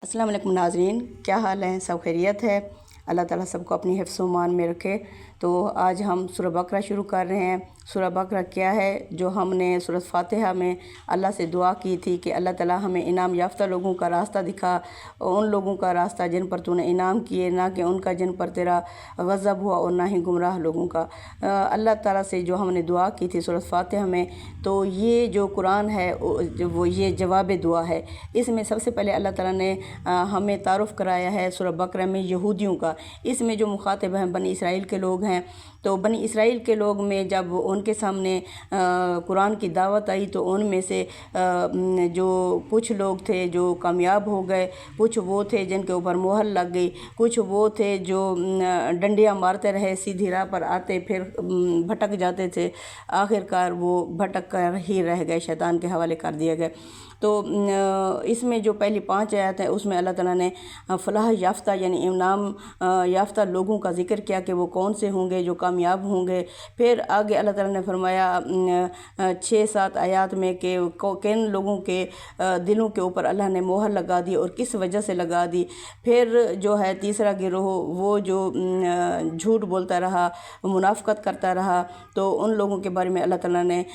अस्सलाम वालेकुम नाज़रीन, क्या हाल है? सब खैरियत है। अल्लाह ताला सबको अपनी हिफ्ज़ व मान में रखे। तो आज हम सूरह बकरा शुरू कर रहे हैं। सूरह बकरा क्या है? जो हमने सूरह फातिहा में अल्लाह से दुआ की थी कि अल्लाह ताला हमें इनाम याफ्ता लोगों का रास्ता दिखा, उन लोगों का रास्ता जिन पर तूने इनाम किए, ना कि उनका जिन पर तेरा गज़ब हुआ और ना ही गुमराह लोगों का। अल्लाह ताला से जो हमने दुआ की थी सूरह फातिहा में, तो ये जो कुरान है वो ये जवाब दुआ है। इसमें सबसे पहले अल्लाह ताला ने हमें तारुफ़ कराया है सूरह बकरा में यहूदियों का। इसमें जो मुखातिब हैं बनी इसराइल के लोग हैं। तो बनी इसराइल के लोग में जब उनके सामने कुरान की दावत आई तो उनमें से जो कुछ लोग थे जो कामयाब हो गए, कुछ वो थे जिनके ऊपर मोहर लग गई, कुछ वो थे जो डंडियाँ मारते रहे, सीधी राह पर आते फिर भटक जाते थे, आखिरकार वो भटक कर ही रह गए, शैतान के हवाले कर दिए गए। तो इसमें जो पहली 5 आयत है उसमें अल्लाह ताला ने फलाह याफ्ता यानी इनाम याफ्ता लोगों का ज़िक्र किया कि वो कौन से होंगे जो कामयाब होंगे। फिर आगे अल्लाह ताला ने फरमाया 6-7 आयत में कि किन लोगों के दिलों के ऊपर अल्लाह ने मोहर लगा दी और किस वजह से लगा दी। फिर जो है तीसरा गिरोह वो जो झूठ बोलता रहा, मुनाफकत करता रहा, तो उन लोगों के बारे में अल्लाह ताला ने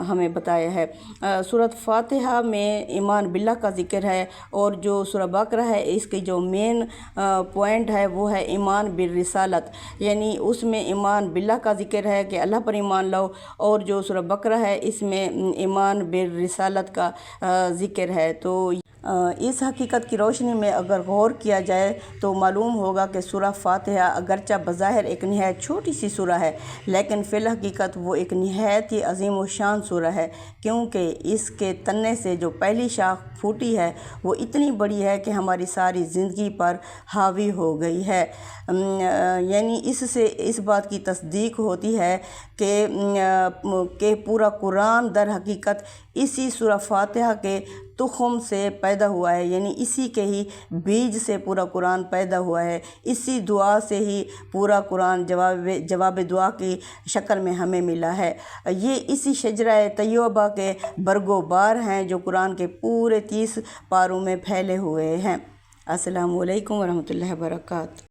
हमें बताया है। सूरत फातिहा में ईमान बिल्लाह का ज़िक्र है, और जो सूरह बकरा है इसकी जो मेन पॉइंट है वो है ईमान बिर रिसालत, यानी उसमें ईमान बिल्लाह का ज़िक्र है कि अल्लाह पर ईमान लाओ, और जो सूरह बकरा है इसमें ईमान बिर रिसालत का ज़िक्र है। तो इस हकीकत की रोशनी में अगर गौर किया जाए तो मालूम होगा कि सूरह फातिहा अगरचा बज़ाहिर एक निहायत छोटी सी सूरह है, लेकिन फ़िल हकीकत वो एक निहायत ही अजीम व शान सूरह है, क्योंकि इसके तन्ने से जो पहली शाख फूटी है वो इतनी बड़ी है कि हमारी सारी ज़िंदगी पर हावी हो गई है। यानी इससे इस बात की तस्दीक होती है कि पूरा कुरान दर हकीकत इसी सूरह फातिहा के तुख़्म से पैदा हुआ है, यानी इसी के ही बीज से पूरा कुरान पैदा हुआ है। इसी दुआ से ही पूरा कुरान जवाब दुआ की शक्ल में हमें मिला है। ये इसी शजरा तैयबा के बरगो बार हैं जो कुरान के पूरे 30 पारों में फैले हुए हैं। अस्सलामु अलैकुम वरहमतुल्लाहि वबरकातुहू।